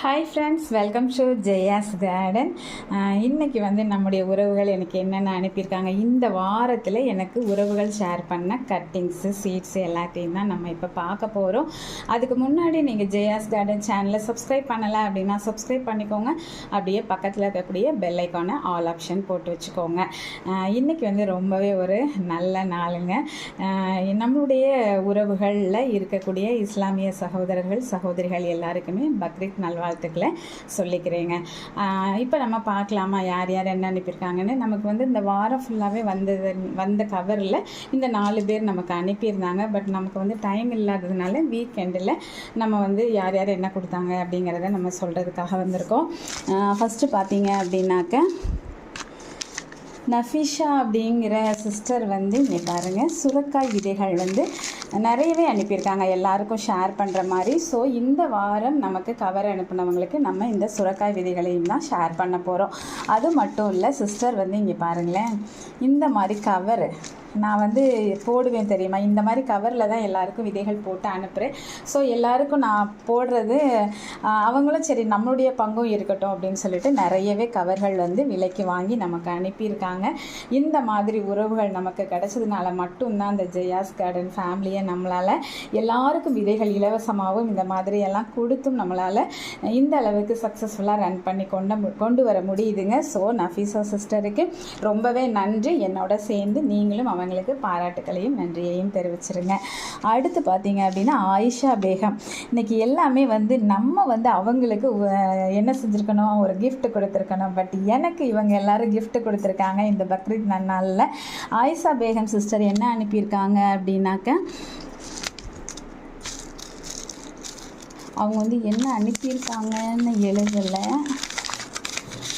Hi friends, welcome to Jaya's garden. இன்றைக்கி நம்முடைய உறவுகள் எனக்கு என்னென்ன அனுப்பியிருக்காங்க. இந்த வாரத்தில் எனக்கு உறவுகள் ஷேர் பண்ண கட்டிங்ஸு, சீட்ஸு எல்லாத்தையும் தான் நம்ம இப்போ பார்க்க போகிறோம். அதுக்கு முன்னாடி நீங்கள் ஜெயாஸ் கார்டன் சேனலை சப்ஸ்கிரைப் பண்ணலை அப்படின்னா சப்ஸ்கிரைப் பண்ணிக்கோங்க. அப்படியே பக்கத்தில் இருக்கக்கூடிய பெல் ஐக்கானை ஆல் ஆப்ஷன் போட்டு வச்சுக்கோங்க. இன்றைக்கி ரொம்பவே ஒரு நல்ல நாளுங்க. நம்மளுடைய உறவுகளில் இருக்கக்கூடிய இஸ்லாமிய சகோதரர்கள் சகோதரிகள் எல்லாருக்குமே பக்ரீத் நல்வாழ்த்துக்களை சொல்லிக்கிறேங்க. இப்போ நம்ம பார்க்கலாமா யார் யார் என்ன அனுப்பியிருக்காங்கன்னு. நமக்கு இந்த வாரம் ஃபுல்லாகவே வந்த கவரில் இந்த 4 பேர் நமக்கு அனுப்பியிருந்தாங்க. பட் நமக்கு டைம் இல்லாததுனால வீக்கெண்டில் நம்ம யார் யார் என்ன கொடுத்தாங்க அப்படிங்கிறத நம்ம சொல்கிறதுக்காக வந்திருக்கோம். ஃபஸ்ட்டு பார்த்தீங்க அப்படின்னாக்க நஃபிஷா அப்படிங்கிற சிஸ்டர் இங்கே பாருங்கள், சுரக்காய் விதைகள் நிறையவே அனுப்பியிருக்காங்க, எல்லாருக்கும் ஷேர் பண்ணுற மாதிரி. ஸோ இந்த வாரம் நமக்கு கவர் அனுப்பினவங்களுக்கு நம்ம இந்த சுரக்காய் விதைகளையும் தான் ஷேர் பண்ண போகிறோம். அது மட்டும் இல்லை, சிஸ்டர் இங்கே பாருங்களேன், இந்த மாதிரி கவர் நான் போடுவேன் தெரியுமா, இந்த மாதிரி கவரில் தான் எல்லாருக்கும் விதைகள் போட்டு அனுப்புகிறேன். ஸோ எல்லாருக்கும் நான் போடுறது அவங்களும் சரி நம்மளுடைய பங்கும் இருக்கட்டும் அப்படின்னு சொல்லிட்டு நிறையவே கவர்கள் விலைக்கு வாங்கி நமக்கு அனுப்பியிருக்காங்க. இந்த மாதிரி உறவுகள் நமக்கு கிடைச்சதுனால மட்டும்தான் இந்த ஜெயாஸ் கார்டன் ஃபேமிலியை நம்மளால் எல்லாருக்கும் விதைகள் இலவசமாகவும் இந்த மாதிரி எல்லாம் கொடுத்தும் நம்மளால் இந்த அளவுக்கு சக்ஸஸ்ஃபுல்லாக ரன் பண்ணி கொண்டு வர முடியுதுங்க. ஸோ நஃபீஸா சிஸ்டருக்கு ரொம்பவே நன்றி. என்னோட சேர்ந்து நீங்களும் அவங்களுக்கு பாராட்டுக்களையும் நன்றியையும் தெரிவிச்சிருங்க. அடுத்து பார்த்தீங்க அப்படின்னா ஆயிஷா பேகம். இன்றைக்கி எல்லாமே நம்ம அவங்களுக்கு என்ன செஞ்சுருக்கணும், ஒரு கிஃப்ட் கொடுத்துருக்கணும். பட் எனக்கு இவங்க எல்லாரும் கிஃப்ட் கொடுத்துருக்காங்க இந்த பக்ரீத் நன்னாளில். ஆயிஷா பேகம் சிஸ்டர் என்ன அனுப்பியிருக்காங்க அப்படின்னாக்க, அவங்க என்ன அனுப்பியிருக்காங்கன்னு எழுதலை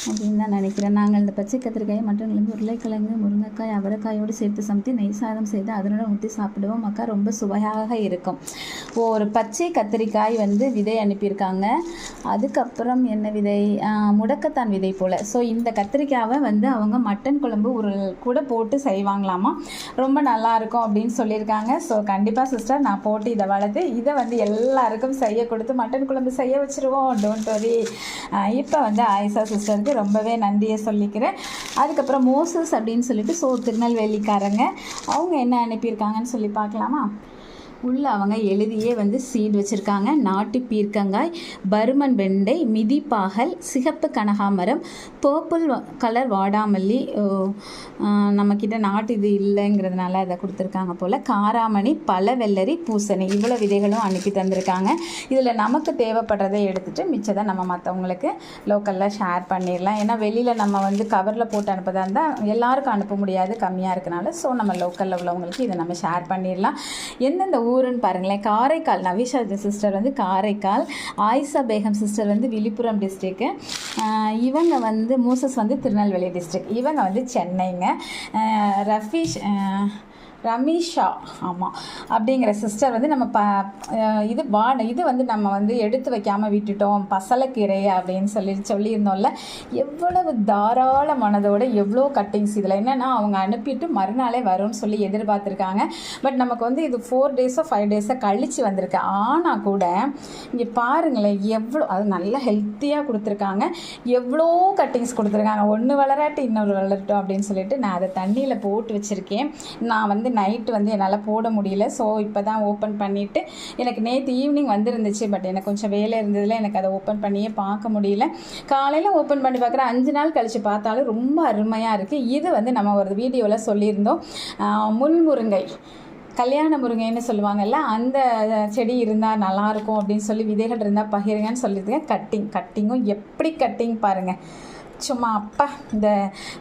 அப்படின்னு தான் நினைக்கிறேன். நாங்கள் இந்த பச்சை கத்திரிக்காய் மற்றும் உருளைக்கிழங்கு, முருங்கைக்காய், அவரைக்காயோடு சேர்த்து சமைத்து நெய் சாதம் செய்து அதனுடன் ஊற்றி சாப்பிடுவோம். அக்கா ரொம்ப சுவையாக இருக்கும். ஒரு பச்சை கத்திரிக்காய் விதை அனுப்பியிருக்காங்க. அதுக்கப்புறம் என்ன விதை, முடக்கத்தான் விதை போல். ஸோ இந்த கத்திரிக்காவை அவங்க மட்டன் குழம்பு ஒரு கூட போட்டு செய்வாங்களாமா, ரொம்ப நல்லாயிருக்கும் அப்படின்னு சொல்லியிருக்காங்க. ஸோ கண்டிப்பாக சிஸ்டர் நான் போட்டு இதை வளர்த்து இதை எல்லாருக்கும் செய்ய கொடுத்து மட்டன் குழம்பு செய்ய வச்சுருவோம். Don't worry. இப்போ ஆயிஷா சிஸ்டருக்கு ரொம்பவே நன்றியை சொல்லிக்கிறேன். அதுக்கப்புறம் மோசஸ் அப்படின்னு சொல்லிட்டு திருநெல்வேலிக்காரங்க, அவங்க என்ன அனுப்பியிருக்காங்கன்னு சொல்லி பார்க்கலாமா. உள்ளே அவங்க எழுதியே சீட் வச்சுருக்காங்க. நாட்டு பீர்க்கங்காய், பருமன் வெண்டை, மிதிப்பாகல், சிகப்பு கனகாமரம், பர்பிள் கலர் வாடாமல்லி, நம்மக்கிட்ட நாட்டு இது இல்லைங்கிறதுனால அதை கொடுத்துருக்காங்க போல், காராமணி, பல வெள்ளரி, பூசணி, இவ்வளோ விதைகளும் அனுப்பி தந்திருக்காங்க. இதில் நமக்கு தேவைப்படுறதை எடுத்துகிட்டு மிச்சத்தை நம்ம மற்றவங்களுக்கு லோக்கலில் ஷேர் பண்ணிடலாம். ஏன்னா வெளியில் நம்ம கவரில் போட்டு அனுப்பதாக இருந்தால் எல்லாருக்கும் அனுப்ப முடியாது, கம்மியாக இருக்கனால. ஸோ நம்ம லோக்கலில் உள்ளவங்களுக்கு இதை நம்ம ஷேர் பண்ணிடலாம். எந்தெந்த ஊருன்னு பாருங்களேன். காரைக்கால், நவிஷா சிஸ்டர் காரைக்கால், ஆயிஷா பேகம் சிஸ்டர் விழுப்புரம் டிஸ்ட்ரிக்கு, இவங்க மோசஸ் திருநெல்வேலி டிஸ்ட்ரிக், இவங்க சென்னைங்க. ரமீஷா ஆமாம் அப்படிங்கிற சிஸ்டர் நம்ம இது நம்ம எடுத்து வைக்காமல் விட்டுட்டோம், பசலைக்கீரை அப்படின்னு சொல்லியிருந்தோம்ல. எவ்வளவு தாராள மனதோட எவ்வளோ கட்டிங்ஸ். இதில் என்னென்னா அவங்க அனுப்பிட்டு மறுநாளே வரும்னு சொல்லி எதிர்பார்த்துருக்காங்க. பட் நமக்கு இது 4 டேஸோ 5 டேஸோ கழித்து வந்திருக்கு. ஆனால் கூட இங்கே பாருங்களேன், எவ்வளோ அது நல்லா ஹெல்த்தியாக கொடுத்துருக்காங்க. எவ்வளோ கட்டிங்ஸ் கொடுத்துருக்காங்க. ஒன்று வளராட்டி இன்னொரு வளரட்டும் அப்படின்னு சொல்லிட்டு நான் அதை தண்ணியில் போட்டு வச்சுருக்கேன். நான் நைட்டு என்னால் போட முடியல. ஸோ இப்போ தான் ஓப்பன் பண்ணிவிட்டு, எனக்கு நேற்று ஈவினிங் வந்துருந்துச்சு. பட் எனக்கு கொஞ்சம் வேலை இருந்ததில் எனக்கு அதை ஓப்பன் பண்ணியே பார்க்க முடியல. காலையில் ஓப்பன் பண்ணி பார்க்குறேன், 5 நாள் கழித்து பார்த்தாலும் ரொம்ப அருமையாக இருக்குது. இது நம்ம ஒரு வீடியோவில் சொல்லியிருந்தோம். முள்முருங்கை, கல்யாண முருங்கைன்னு சொல்லுவாங்கல்ல, அந்த செடி இருந்தால் நல்லாயிருக்கும் அப்படின்னு சொல்லி விதைகள் இருந்தால் பகிருங்கன்னு சொல்லியிருக்கேன். கட்டிங்கும் எப்படி கட்டிங் பாருங்கள், சும்மா அப்பா. இந்த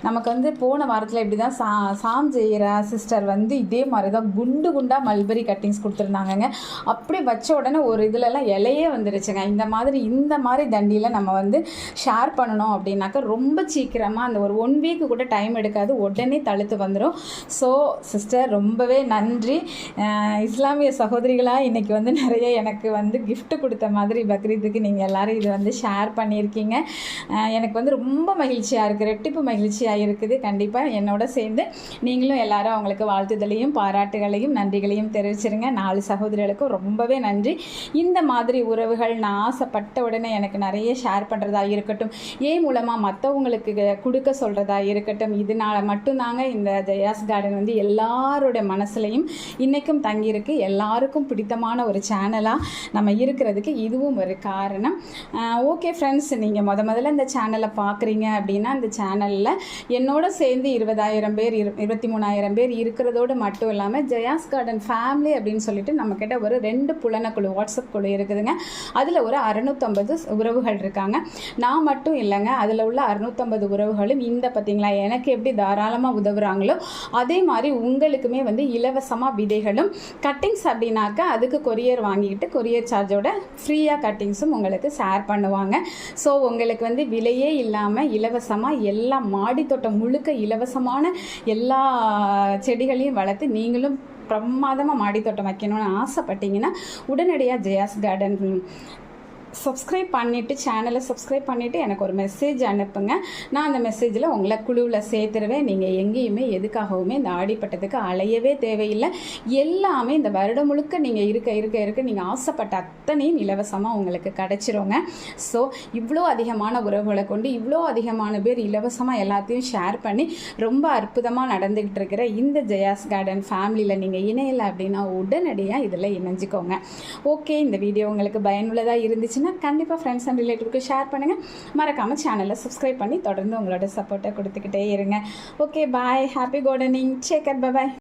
நமக்கு போன வாரத்தில் இப்படி தான் சாம் ஜெயரா சிஸ்டர் இதே மாதிரி தான் குண்டு குண்டாக மல்பெரி கட்டிங்ஸ் கொடுத்துருந்தாங்கங்க. அப்படி வச்ச உடனே ஒரு இதிலெல்லாம் இலையே வந்துருச்சுங்க. இந்த மாதிரி தண்டியில் நம்ம ஷேர் பண்ணணும் அப்படின்னாக்கா ரொம்ப சீக்கிரமாக அந்த ஒரு 1 வீக் கூட டைம் எடுக்காது, உடனே தழுத்து வந்துடும். ஸோ சிஸ்டர் ரொம்பவே நன்றி. இஸ்லாமிய சகோதரிகளாக இன்றைக்கி நிறைய எனக்கு கிஃப்ட் கொடுத்த மாதிரி பக்ரீத்துக்கு நீங்கள் எல்லோரும் இது ஷேர் பண்ணியிருக்கீங்க. எனக்கு ரொம்ப ரொம்ப மகிழ்ச்சியாக இருக்குது, ரெட்டிப்பு மகிழ்ச்சியாக இருக்குது. கண்டிப்பாக என்னோட சேர்ந்து நீங்களும் எல்லாரும் அவங்களுக்கு வாழ்த்துதலையும் பாராட்டுகளையும் நன்றிகளையும் தெரிவிச்சிருங்க. 4 சகோதரிகளுக்கும் ரொம்பவே நன்றி. இந்த மாதிரி உறவுகள் நான் ஆசைப்பட்ட உடனே எனக்கு நிறைய ஷேர் பண்ணுறதா இருக்கட்டும், ஏன் மூலமாக மற்றவங்களுக்கு கொடுக்க சொல்கிறதா இருக்கட்டும், இதனால் மட்டும்தாங்க இந்த ஜெயாஸ் கார்டன் வந்து எல்லாரோட மனசுலையும் இன்றைக்கும் தங்கியிருக்கு. எல்லாருக்கும் பிடித்தமான ஒரு சேனலாக நம்ம இருக்கிறதுக்கு இதுவும் ஒரு காரணம். ஓகே ஃப்ரெண்ட்ஸ், நீங்கள் முதல்ல இந்த சேனலை பார்க்குறீங்க அப்படின்னா இந்த சேனலில் என்னோட சேர்ந்து 20,000 பேர் 23,000 பேர் இருக்கிறதோடு மட்டும் இல்லாமல் ஜெயாஸ் கார்டன் ஃபேமிலி அப்படின்னு சொல்லிட்டு நம்மக்கிட்ட ஒரு 2 புலனக்குழு வாட்ஸ்அப் குழு இருக்குதுங்க. அதில் ஒரு 650 உறவுகள் இருக்காங்க. நான் மட்டும் இல்லைங்க, அதில் உள்ள 650 உறவுகளும் இந்த பார்த்திங்களா எனக்கு எப்படி தாராளமாக உதவுறாங்களோ அதே மாதிரி உங்களுக்குமே வந்து இலவசமாக விதைகளும் கட்டிங்ஸ் அப்படின்னாக்கா அதுக்கு கொரியர் வாங்கிக்கிட்டு கொரியர் சார்ஜோட ஃப்ரீயாக கட்டிங்ஸும் உங்களுக்கு ஷேர் பண்ணுவாங்க. ஸோ உங்களுக்கு வந்து விலையே இல்லாமல் இலவசமாக எல்லா மாடி தோட்டம் முழுக்க இலவசமான எல்லா செடிகளையும் வளர்த்து நீங்களும் பிரமாதமாக மாடி தோட்டம் வைக்கணும்னு ஆசைப்பட்டீங்கன்னா உடனடியாக ஜெயாஸ் கார்டன் சப்ஸ்கிரைப் பண்ணிவிட்டு சேனலை சப்ஸ்கிரைப் பண்ணிவிட்டு எனக்கு ஒரு மெசேஜ் அனுப்புங்க. நான் அந்த மெசேஜில் உங்களை குழுவில் சேர்த்துருவேன். நீங்கள் எங்கேயுமே எதுக்காகவுமே இந்த ஆடிப்பட்டத்துக்கு அலையவே தேவையில்லை. எல்லாமே இந்த வருடம் முழுக்க நீங்கள் இருக்க நீங்கள் ஆசைப்பட்ட அத்தனையும் இலவசமாக உங்களுக்கு கிடச்சிருங்க. ஸோ இவ்வளோ அதிகமான உறவுகளை கொண்டு இவ்வளோ அதிகமான பேர் இலவசமாக எல்லாத்தையும் ஷேர் பண்ணி ரொம்ப அற்புதமாக நடந்துக்கிட்டு இருக்கிற இந்த ஜெயாஸ் கார்டன் ஃபேமிலியில் நீங்கள் இணையலை அப்படின்னா உடனடியாக இதில் இணைஞ்சிக்கோங்க. ஓகே, இந்த வீடியோ உங்களுக்கு பயனுள்ளதாக இருந்துச்சுன்னா கண்டிப்பாக ஃப்ரெண்ட்ஸ் அண்ட் ரிலேட்டிவ்க்கு ஷேர் பண்ணுங்கள். மறக்காமல் சேனலை சப்ஸ்கிரைப் பண்ணி தொடர்ந்து உங்களோட சப்போர்ட்டை கொடுத்துக்கிட்டே இருங்க. Okay, bye. Happy gardening. Take care. By.